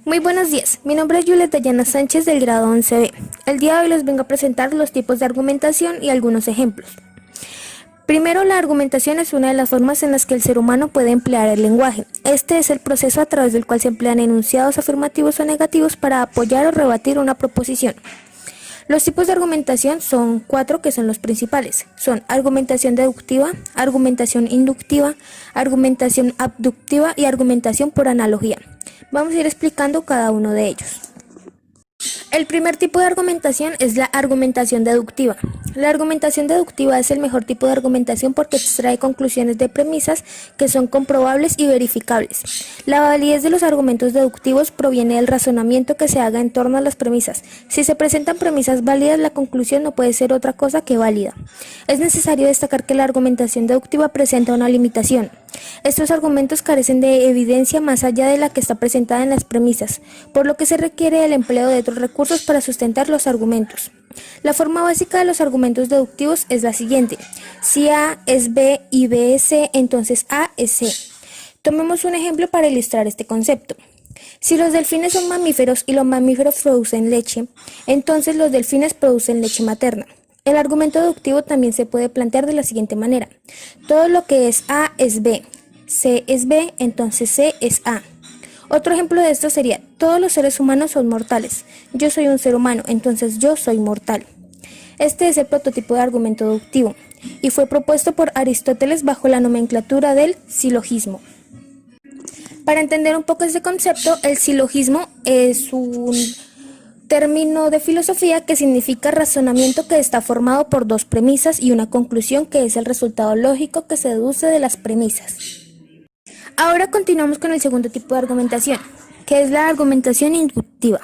Muy buenos días, mi nombre es Julieta Llana Sánchez del grado 11B. El día de hoy les vengo a presentar los tipos de argumentación y algunos ejemplos. Primero, la argumentación es una de las formas en las que el ser humano puede emplear el lenguaje. Este es el proceso a través del cual se emplean enunciados afirmativos o negativos para apoyar o rebatir una proposición. Los tipos de argumentación son 4, que son los principales. Son argumentación deductiva, argumentación inductiva, argumentación abductiva y argumentación por analogía. Vamos a ir explicando cada uno de ellos. El primer tipo de argumentación es la argumentación deductiva. La argumentación deductiva es el mejor tipo de argumentación porque extrae conclusiones de premisas que son comprobables y verificables. La validez de los argumentos deductivos proviene del razonamiento que se haga en torno a las premisas. Si se presentan premisas válidas, la conclusión no puede ser otra cosa que válida. Es necesario destacar que la argumentación deductiva presenta una limitación. Estos argumentos carecen de evidencia más allá de la que está presentada en las premisas, por lo que se requiere el empleo de otros recursos para sustentar los argumentos. La forma básica de los argumentos deductivos es la siguiente: si A es B y B es C, entonces A es C. Tomemos un ejemplo para ilustrar este concepto. Si los delfines son mamíferos y los mamíferos producen leche, entonces los delfines producen leche materna. El argumento deductivo también se puede plantear de la siguiente manera: todo lo que es A es B, C es B, entonces C es A. Otro ejemplo de esto sería: todos los seres humanos son mortales. Yo soy un ser humano, entonces yo soy mortal. Este es el prototipo de argumento deductivo y fue propuesto por Aristóteles bajo la nomenclatura del silogismo. Para entender un poco este concepto, el silogismo es un término de filosofía que significa razonamiento que está formado por dos premisas y una conclusión que es el resultado lógico que se deduce de las premisas. Ahora continuamos con el segundo tipo de argumentación, que es la argumentación inductiva.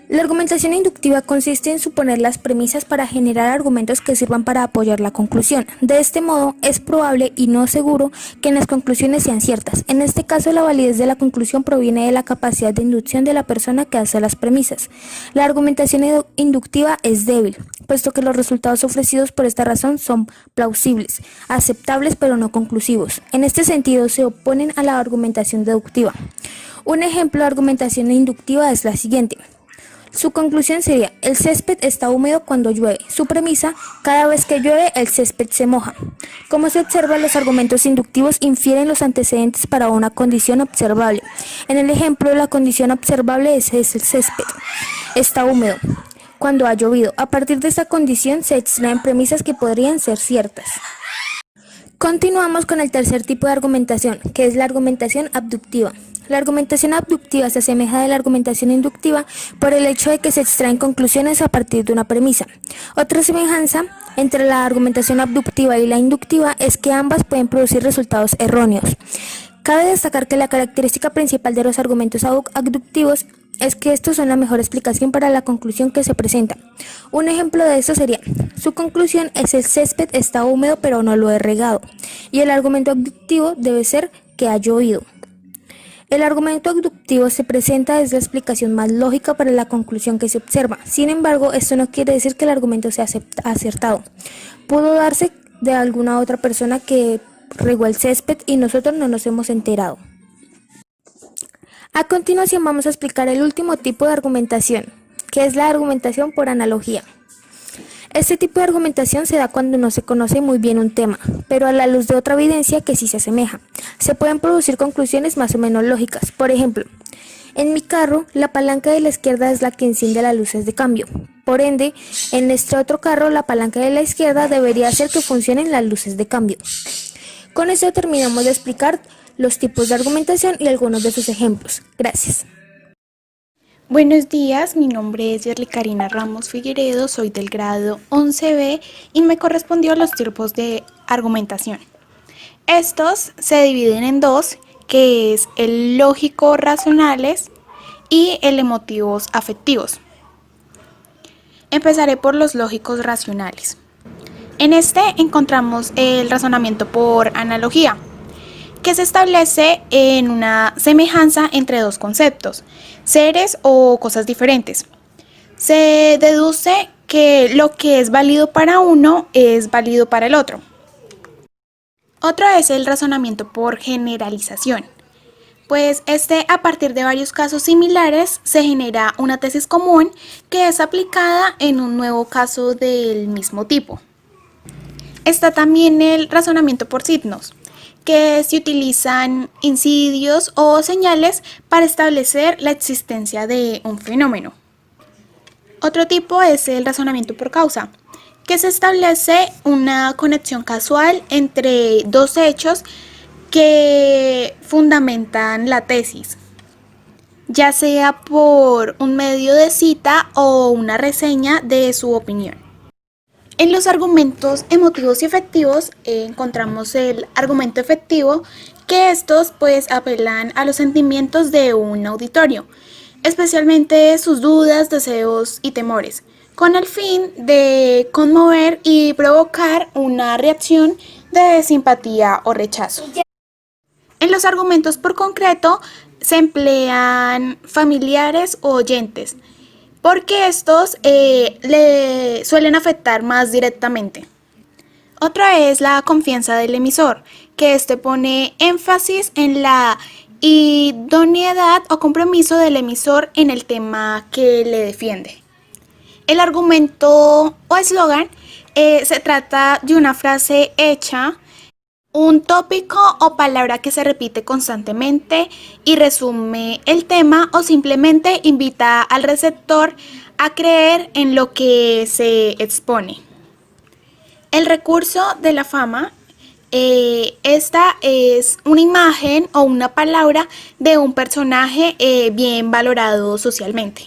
La argumentación inductiva consiste en suponer las premisas para generar argumentos que sirvan para apoyar la conclusión. De este modo, es probable y no seguro que las conclusiones sean ciertas. En este caso, la validez de la conclusión proviene de la capacidad de inducción de la persona que hace las premisas. La argumentación inductiva es débil, puesto que los resultados ofrecidos por esta razón son plausibles, aceptables pero no conclusivos. En este sentido, se oponen a la argumentación deductiva. Un ejemplo de argumentación inductiva es la siguiente. Su conclusión sería: el césped está húmedo cuando llueve. Su premisa: cada vez que llueve el césped se moja. Como se observa, los argumentos inductivos infieren los antecedentes para una condición observable. En el ejemplo, la condición observable es el césped está húmedo cuando ha llovido. A partir de esta condición se extraen premisas que podrían ser ciertas. Continuamos con el tercer tipo de argumentación, que es la argumentación abductiva. La argumentación abductiva se asemeja de la argumentación inductiva por el hecho de que se extraen conclusiones a partir de una premisa. Otra semejanza entre la argumentación abductiva y la inductiva es que ambas pueden producir resultados erróneos. Cabe destacar que la característica principal de los argumentos abductivos es que estos son la mejor explicación para la conclusión que se presenta. Un ejemplo de esto sería: su conclusión es el césped está húmedo pero no lo he regado. Y el argumento abductivo debe ser que ha llovido. El argumento abductivo se presenta desde la explicación más lógica para la conclusión que se observa. Sin embargo, esto no quiere decir que el argumento sea acertado. Pudo darse de alguna otra persona que regó el césped y nosotros no nos hemos enterado. A continuación vamos a explicar el último tipo de argumentación, que es la argumentación por analogía. Este tipo de argumentación se da cuando no se conoce muy bien un tema, pero a la luz de otra evidencia que sí se asemeja. Se pueden producir conclusiones más o menos lógicas. Por ejemplo, en mi carro, la palanca de la izquierda es la que enciende las luces de cambio. Por ende, en este otro carro, la palanca de la izquierda debería hacer que funcionen las luces de cambio. Con esto terminamos de explicar los tipos de argumentación y algunos de sus ejemplos. Gracias. Buenos días, mi nombre es Yerly Karina Ramos Figueredo, soy del grado 11B y me correspondió los tipos de argumentación. Estos se dividen en dos, que es el lógico-racionales y el emotivos afectivos. Empezaré por los lógicos racionales. En este encontramos el razonamiento por analogía, que se establece en una semejanza entre dos conceptos, seres o cosas diferentes. Se deduce que lo que es válido para uno es válido para el otro. Otro es el razonamiento por generalización. Pues a partir de varios casos similares se genera una tesis común que es aplicada en un nuevo caso del mismo tipo. Está también el razonamiento por signos, que se utilizan incidios o señales para establecer la existencia de un fenómeno. Otro tipo es el razonamiento por causa, que se establece una conexión casual entre dos hechos que fundamentan la tesis, ya sea por un medio de cita o una reseña de su opinión. En los argumentos emotivos y efectivos encontramos el argumento efectivo, que estos pues apelan a los sentimientos de un auditorio, especialmente sus dudas, deseos y temores, con el fin de conmover y provocar una reacción de simpatía o rechazo. En los argumentos por concreto se emplean familiares o oyentes, porque estos le suelen afectar más directamente. Otra es la confianza del emisor, que pone énfasis en la idoneidad o compromiso del emisor en el tema que le defiende. El argumento o eslogan se trata de una frase hecha, un tópico o palabra que se repite constantemente y resume el tema o simplemente invita al receptor a creer en lo que se expone. El recurso de la fama, esta es una imagen o una palabra de un personaje bien valorado socialmente.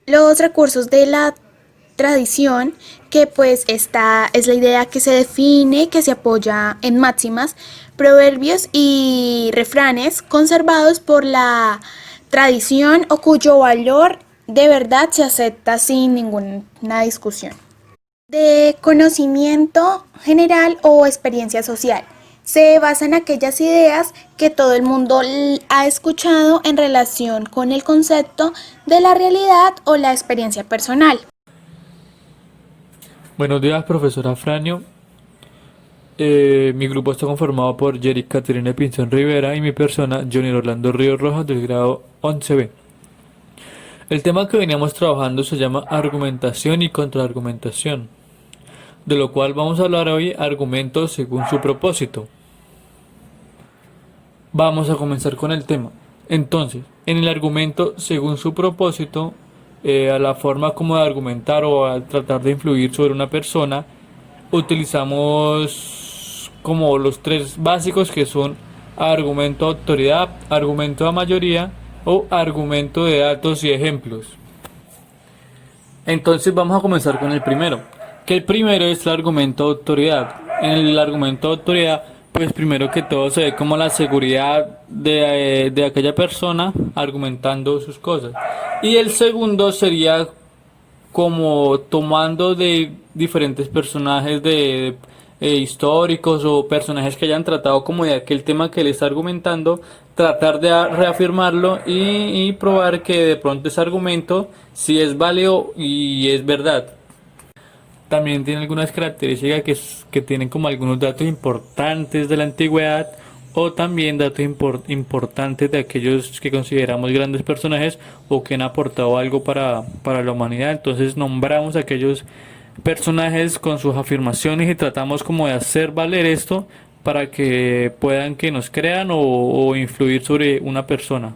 Los recursos de la tradición, que pues esta es la idea que se define, que se apoya en máximas, proverbios y refranes conservados por la tradición o cuyo valor de verdad se acepta sin ninguna discusión. De conocimiento general o experiencia social. Se basa en aquellas ideas que todo el mundo ha escuchado en relación con el concepto de la realidad o la experiencia personal. Buenos días, profesora Franio. Mi grupo está conformado por Jerry Caterina Pinzón Rivera y mi persona, Johnny Orlando Ríos Rojas, del grado 11B. El tema que veníamos trabajando se llama argumentación y contraargumentación, de lo cual vamos a hablar hoy argumentos según su propósito. Vamos a comenzar con el tema. Entonces, en el argumento según su propósito, a la forma como de argumentar o a tratar de influir sobre una persona, utilizamos como los tres básicos, que son argumento de autoridad, argumento de mayoría o argumento de datos y ejemplos. Entonces vamos a comenzar con el primero, que el primero es el argumento de autoridad. En el argumento de autoridad, pues primero que todo se ve como la seguridad de aquella persona argumentando sus cosas. Y el segundo sería como tomando de diferentes personajes de históricos o personajes que hayan tratado como de aquel tema que él está argumentando, tratar de reafirmarlo y probar que de pronto ese argumento sí es válido y es verdad. También tiene algunas características que tienen como algunos datos importantes de la antigüedad o también datos importantes de aquellos que consideramos grandes personajes o que han aportado algo para la humanidad. Entonces nombramos a aquellos personajes con sus afirmaciones y tratamos como de hacer valer esto para que puedan que nos crean o influir sobre una persona.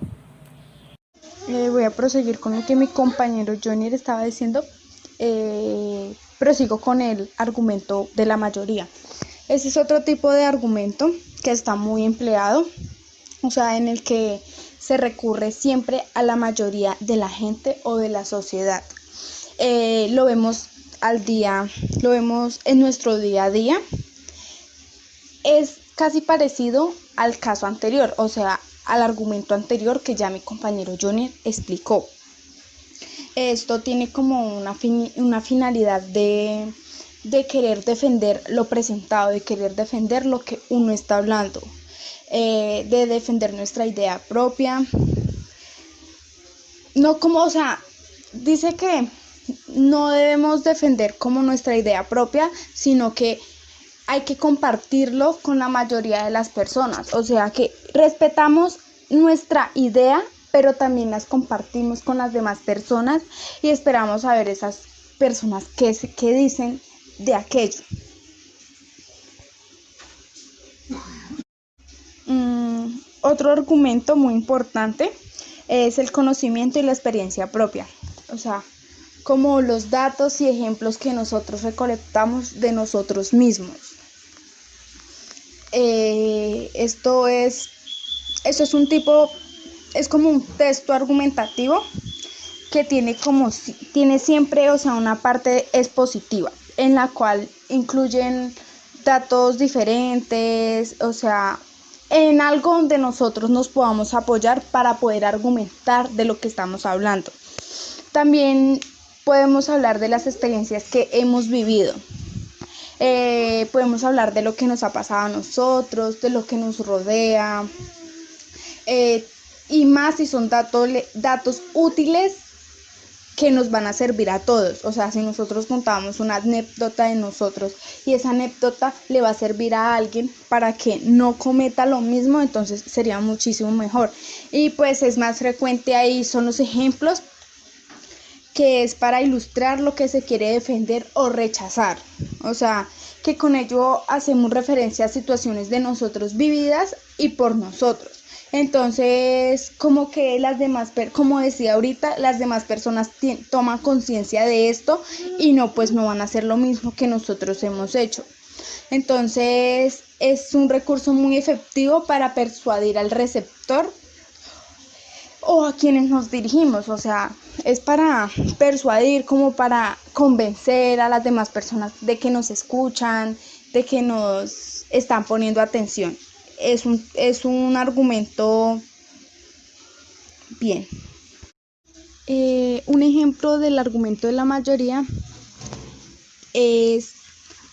Voy a proseguir con lo que mi compañero Johnny estaba diciendo. Prosigo con el argumento de la mayoría. Ese es otro tipo de argumento que está muy empleado, o sea, en el que se recurre siempre a la mayoría de la gente o de la sociedad. Lo vemos lo vemos en nuestro día a día. Es casi parecido al caso anterior, o sea, al argumento anterior que ya mi compañero Johnny explicó. Esto tiene como una finalidad de querer defender lo presentado, de querer defender lo que uno está hablando, de defender nuestra idea propia. No como, o sea, dice que no debemos defender como nuestra idea propia, sino que hay que compartirlo con la mayoría de las personas. O sea que respetamos nuestra idea, pero también las compartimos con las demás personas y esperamos a ver esas personas qué dicen de aquello. Otro argumento muy importante es el conocimiento y la experiencia propia. O sea, como los datos y ejemplos que nosotros recolectamos de nosotros mismos. Eso es es como un texto argumentativo que tiene siempre, o sea, una parte expositiva, en la cual incluyen datos diferentes, o sea, en algo donde nosotros nos podamos apoyar para poder argumentar de lo que estamos hablando. También podemos hablar de las experiencias que hemos vivido. Podemos hablar de lo que nos ha pasado a nosotros, de lo que nos rodea, y más si son datos útiles que nos van a servir a todos. O sea, si nosotros contamos una anécdota de nosotros y esa anécdota le va a servir a alguien para que no cometa lo mismo, entonces sería muchísimo mejor. Y pues es más frecuente ahí son los ejemplos, que es para ilustrar lo que se quiere defender o rechazar. O sea, que con ello hacemos referencia a situaciones de nosotros vividas y por nosotros. Entonces, como que como decía ahorita, las demás personas toman conciencia de esto y pues no van a hacer lo mismo que nosotros hemos hecho. Entonces, es un recurso muy efectivo para persuadir al receptor o a quienes nos dirigimos. O sea, es para persuadir, como para convencer a las demás personas de que nos escuchan, de que nos están poniendo atención. Es un argumento bien. Un ejemplo del argumento de la mayoría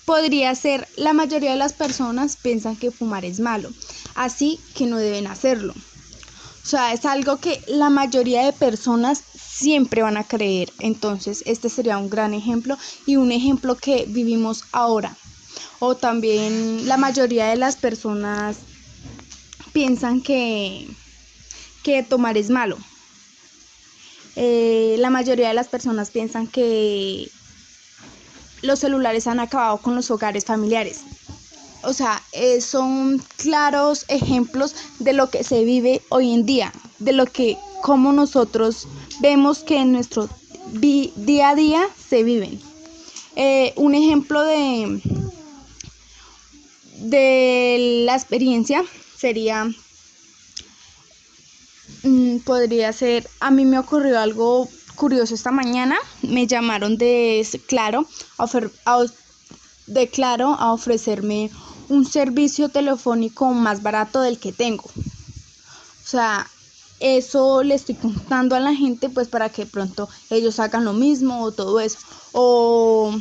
podría ser: la mayoría de las personas piensan que fumar es malo, así que no deben hacerlo. O sea, es algo que la mayoría de personas siempre van a creer. Entonces, este sería un gran ejemplo y un ejemplo que vivimos ahora. O también la mayoría de las personas piensan que tomar es malo. La mayoría de las personas piensan que los celulares han acabado con los hogares familiares. O sea, son claros ejemplos de lo que se vive hoy en día, de cómo nosotros vemos que en nuestro día a día se viven. Un ejemplo de la experiencia sería, podría ser: a mí me ocurrió algo curioso esta mañana. Me llamaron de Claro a ofrecerme un servicio telefónico más barato del que tengo. O sea, eso le estoy contando a la gente pues para que pronto ellos hagan lo mismo o todo eso. O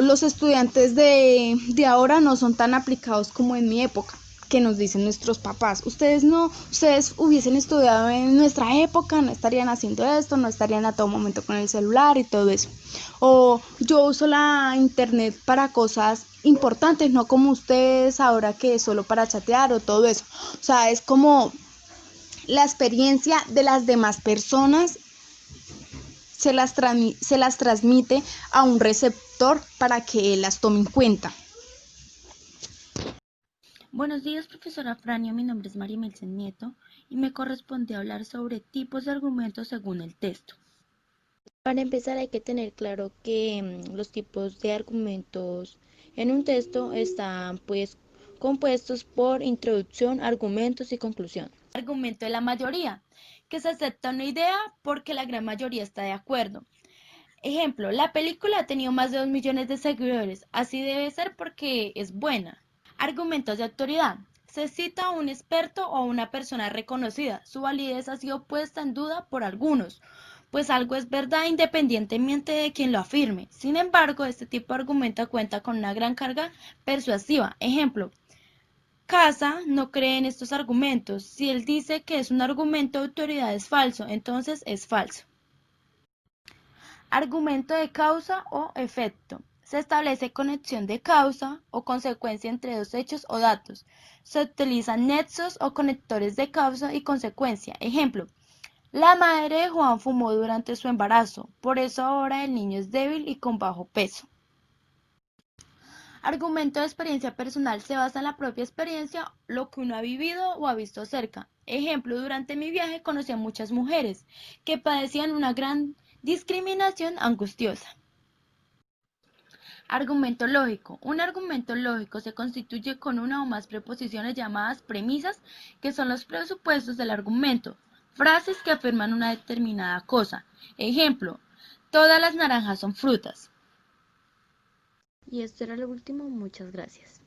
los estudiantes de ahora no son tan aplicados como en mi época, que nos dicen nuestros papás: ustedes hubiesen estudiado en nuestra época, no estarían haciendo esto, no estarían a todo momento con el celular y todo eso. O yo uso la internet para cosas importantes, no como ustedes ahora que es solo para chatear o todo eso. O sea, es como la experiencia de las demás personas se las transmite a un receptor para que las tome en cuenta. Buenos días, profesora Frania. Mi nombre es María Melsen Nieto y me corresponde hablar sobre tipos de argumentos según el texto. Para empezar, hay que tener claro que los tipos de argumentos en un texto están pues compuestos por introducción, argumentos y conclusión. Argumento de la mayoría, que se acepta una idea porque la gran mayoría está de acuerdo. Ejemplo: la película ha tenido más de 2 millones de seguidores, así debe ser porque es buena. Argumentos de autoridad. Se cita a un experto o a una persona reconocida. Su validez ha sido puesta en duda por algunos, pues algo es verdad independientemente de quien lo afirme. Sin embargo, este tipo de argumento cuenta con una gran carga persuasiva. Ejemplo: Casa no cree en estos argumentos. Si él dice que es un argumento de autoridad es falso, entonces es falso. Argumento de causa o efecto. Se establece conexión de causa o consecuencia entre dos hechos o datos. Se utilizan nexos o conectores de causa y consecuencia. Ejemplo, la madre de Juan fumó durante su embarazo, por eso ahora el niño es débil y con bajo peso. Argumento de experiencia personal se basa en la propia experiencia, lo que uno ha vivido o ha visto cerca. Ejemplo, durante mi viaje conocí a muchas mujeres que padecían una gran discriminación angustiosa. Argumento lógico. Un argumento lógico se constituye con una o más preposiciones llamadas premisas, que son los presupuestos del argumento, frases que afirman una determinada cosa. Ejemplo, todas las naranjas son frutas. Y esto era lo último, muchas gracias.